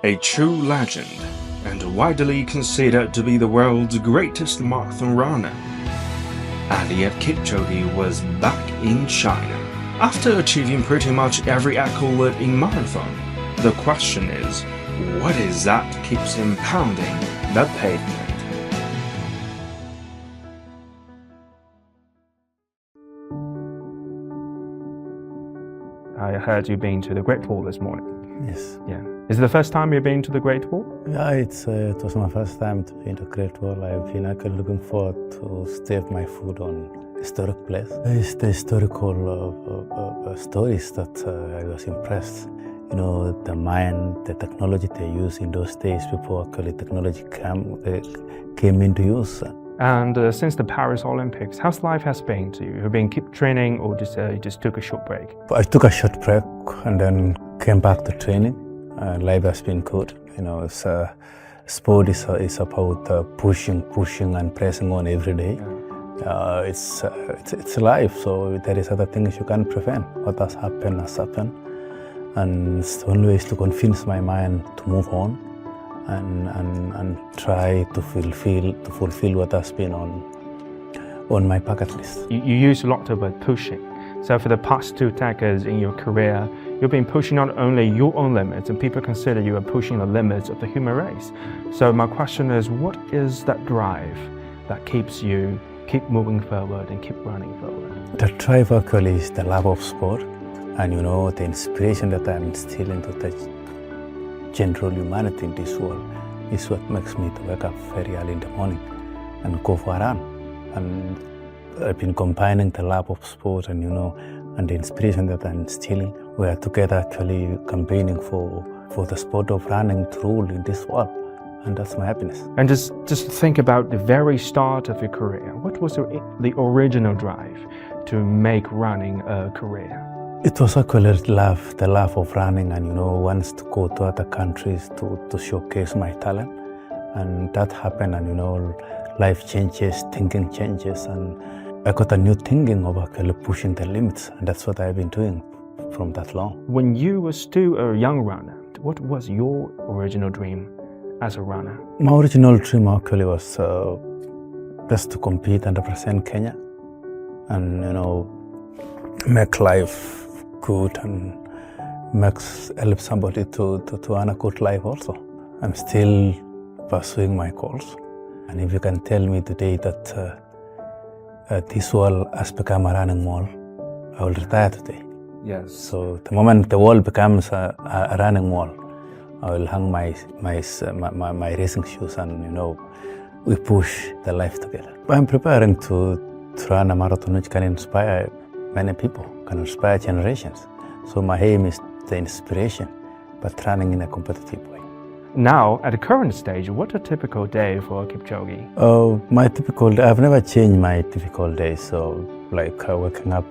A true legend and widely considered to be the world's greatest marathon runner, Eliud Kipchoge was back in China. After achieving pretty much every accolade in marathon, the question is, what is that keeps him pounding the pavement? I heard you've been to the Great Wall this morning. Yes. Yeah. Is it the first time you've been to the Great Wall? Yeah, it was my first time to be in the Great Wall. I've been actually looking forward to step my foot on historic place. It's the historical stories that I was impressed. You know, the mind, the technology they used in those days before actually technology came into use. And since the Paris Olympics, how's life has been to you? Have you been keep training or you just took a short break? I took a short break and then came back to training. Life has been good. You know, sport is about pushing and pressing on every day. Yeah. It's life, so there is other things you can't prevent. What has happened has happened. And the only way is to convince my mind to move on and try to fulfill what has been on my bucket list. You use a lot of word pushing. So for the past 2 decades in your career, you've been pushing not only your own limits, and people consider you are pushing the limits of the human race. So my question is, what is that drive that keeps you keep moving forward and keep running forward? The drive actually is the love of sport, and you know, the inspiration that I'm instilling to the general humanity in this world is what makes me to wake up very early in the morning and go for a run. And I've been combining the love of sport and, you know, and the inspiration that I'm instilling. We are together actually campaigning for the sport of running to rule in this world. And that's my happiness. And just think about the very start of your career. What was the original drive to make running a career? It was actually the love of running, and you know, wants to go to other countries to showcase my talent. And that happened, and you know, life changes, thinking changes, and I got a new thinking of actually pushing the limits, and that's what I've been doing from that long. When you were still a young runner, what was your original dream as a runner? My original dream actually was just to compete and represent Kenya, and you know, make life good and help somebody to earn a good life also. I'm still pursuing my goals, and if you can tell me today that this wall has become a running wall, I will retire today. Yes. So the moment the wall becomes a running wall, I will hang my racing shoes, and you know, we push the life together. I'm preparing to run a marathon which can inspire many people, can inspire generations. So my aim is the inspiration, but running in a competitive way. Now, at the current stage, what's a typical day for Kipchoge? My typical day, I've never changed my typical day. So like waking up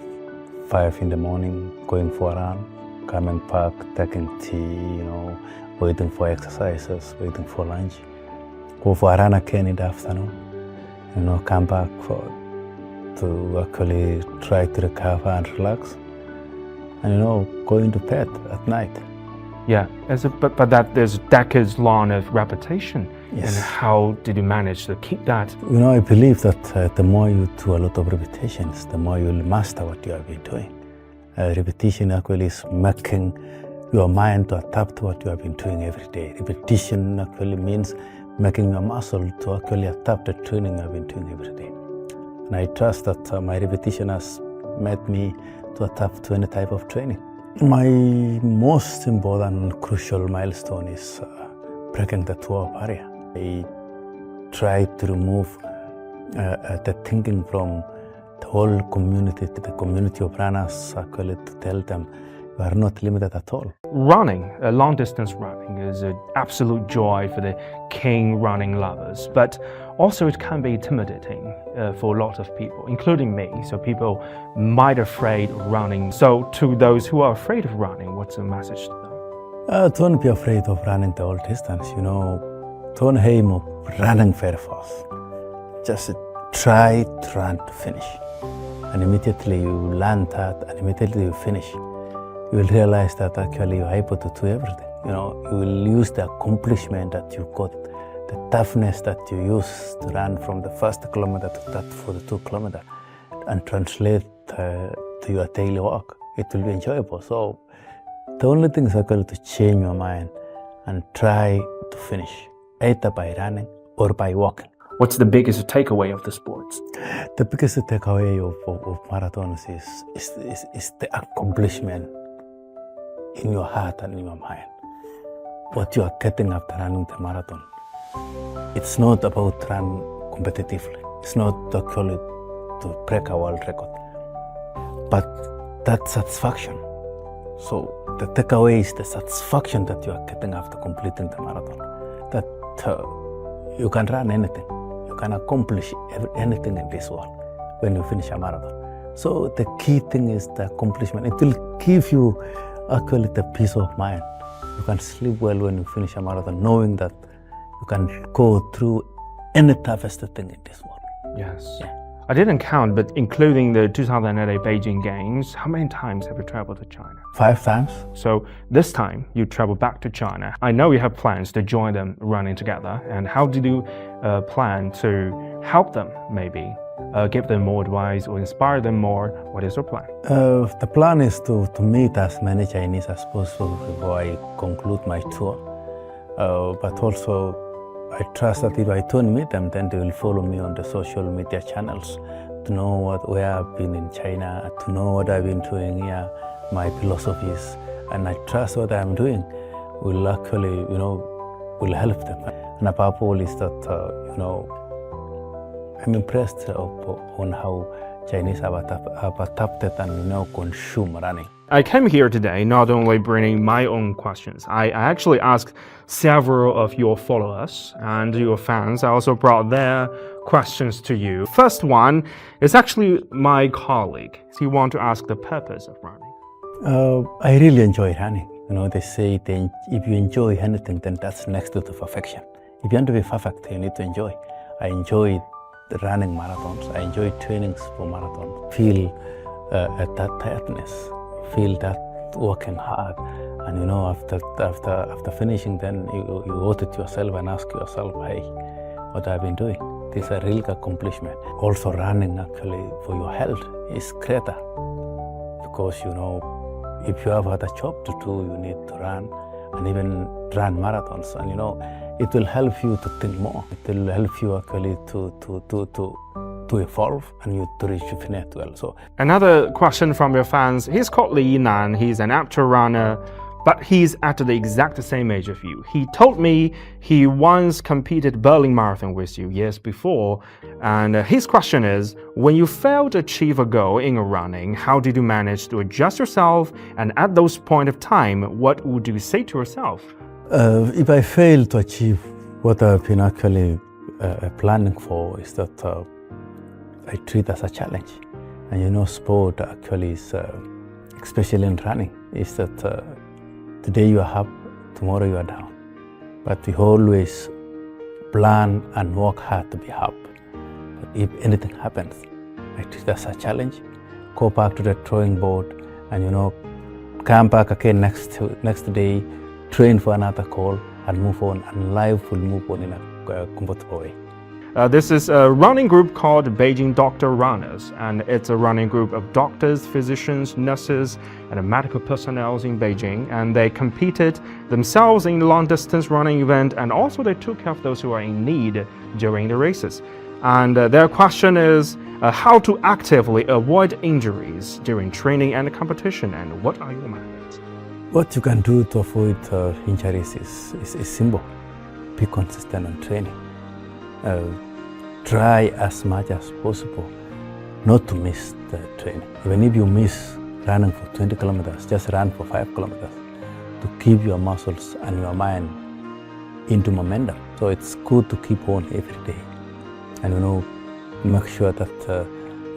5 in the morning, going for a run, coming back, taking tea, you know, waiting for exercises, waiting for lunch, go for a run again in the afternoon, you know, come back to actually try to recover and relax, and you know, going to bed at night. Yeah, but that there's decades long of repetition. Yes. And how did you manage to keep that? You know, I believe that the more you do a lot of repetitions, the more you'll master what you have been doing. Repetition actually is making your mind to adapt to what you have been doing every day. Repetition actually means making your muscle to actually adapt the training I've been doing every day. And I trust that my repetition has made me to adapt to any type of training. My most important crucial milestone is breaking the 2-hour barrier. I try to remove the thinking from the whole community, to the community of runners, actually to tell them you are not limited at all. Running, long distance running, is an absolute joy for the keen running lovers, but also it can be intimidating for a lot of people, including me. So people might be afraid of running. So to those who are afraid of running, what's the message to them? Don't be afraid of running the whole distance, you know. Don't aim of running very fast. Just try to run to finish. And immediately you learn that, and immediately you finish, you will realize that actually you're able to do everything. You will use the accomplishment that you got, the toughness that you use to run from the first kilometer to that 42 kilometer, and translate to your daily work. It will be enjoyable. So the only thing is actually to change your mind and try to finish, either by running or by walking. What's the biggest takeaway of the sports? The biggest takeaway of marathons is the accomplishment in your heart and in your mind. What you are getting after running the marathon. It's not about run competitively. It's not actually to break a world record, but that satisfaction. So the takeaway is the satisfaction that you are getting after completing the marathon. That you can run anything. You can accomplish anything in this world when you finish a marathon. So the key thing is the accomplishment. It will give you actually the peace of mind. You can sleep well when you finish a marathon, knowing that you can go through any toughest thing in this world. Yes. Yeah. I didn't count, but including the 2008 Beijing Games, how many times have you traveled to China? 5 times. So this time you travel back to China. I know you have plans to join them running together. And how did you plan to help them, maybe? Give them more advice or inspire them more? What is your plan? The plan is to meet as many Chinese as possible before I conclude my tour. But also, I trust that if I don't meet them, then they will follow me on the social media channels to know where I've been in China, to know what I've been doing here, my philosophies. And I trust what I'm doing will actually, will help them. And above all is that, I'm impressed on how Chinese have adapted and consume running. I came here today not only bringing my own questions. I actually asked several of your followers and your fans. I also brought their questions to you. First one is actually my colleague. He wants to ask the purpose of running. I really enjoy running. They say if you enjoy anything, then that's next to the perfection. If you want to be perfect, you need to enjoy. I enjoy running marathons. I enjoy trainings for marathons. Feel that tiredness. Feel that working hard, and after finishing, then you audit yourself and ask yourself, hey, what I've been doing. This is a real accomplishment. Also, running actually for your health is greater because if you have had a job to do, you need to run and even run marathons, and it will help you to think more. It will help you actually to evolve and you to rejuvenate well. So another question from your fans. He's called Li Yinan. He's an amateur runner, but he's at the exact same age of you. He told me he once competed Berlin Marathon with you years before, and his question is, when you failed to achieve a goal in running, how did you manage to adjust yourself? And at those point of time, what would you say to yourself? If I fail to achieve what I've been actually planning for, is that I treat as a challenge. And sport actually is, especially in running, is that today you are up, tomorrow you are down. But we always plan and work hard to be up. But if anything happens, I treat it as a challenge, go back to the drawing board and come back again next day, train for another goal and move on, and life will move on in a comfortable way. This is a running group called Beijing Doctor Runners, and it's a running group of doctors, physicians, nurses, and medical personnel in Beijing. And they competed themselves in long-distance running event, and also they took care of those who are in need during the races. And their question is how to actively avoid injuries during training and competition, and what are your methods? What you can do to avoid injuries is simple. Be consistent on training. Try as much as possible not to miss the training. Even if you miss running for 20 kilometers, just run for 5 kilometers to keep your muscles and your mind into momentum. So it's good to keep on every day and make sure that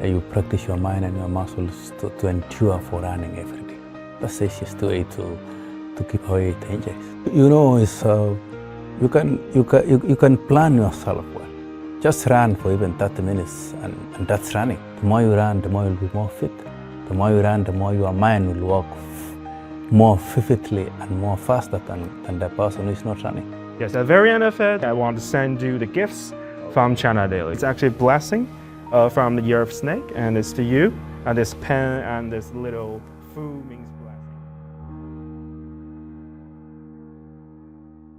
you practice your mind and your muscles to endure for running every day. That's the easiest way to keep away the injuries. You can plan yourself well. Just run for even 30 minutes and that's running. The more you run, the more you'll be more fit. The more you run, the more your mind will work more vividly and more faster than the person who is not running. Yes, at the very end of it, I want to send you the gifts from China Daily. It's actually a blessing from the Year of Snake, and it's to you. And this pen and this little food means blessing.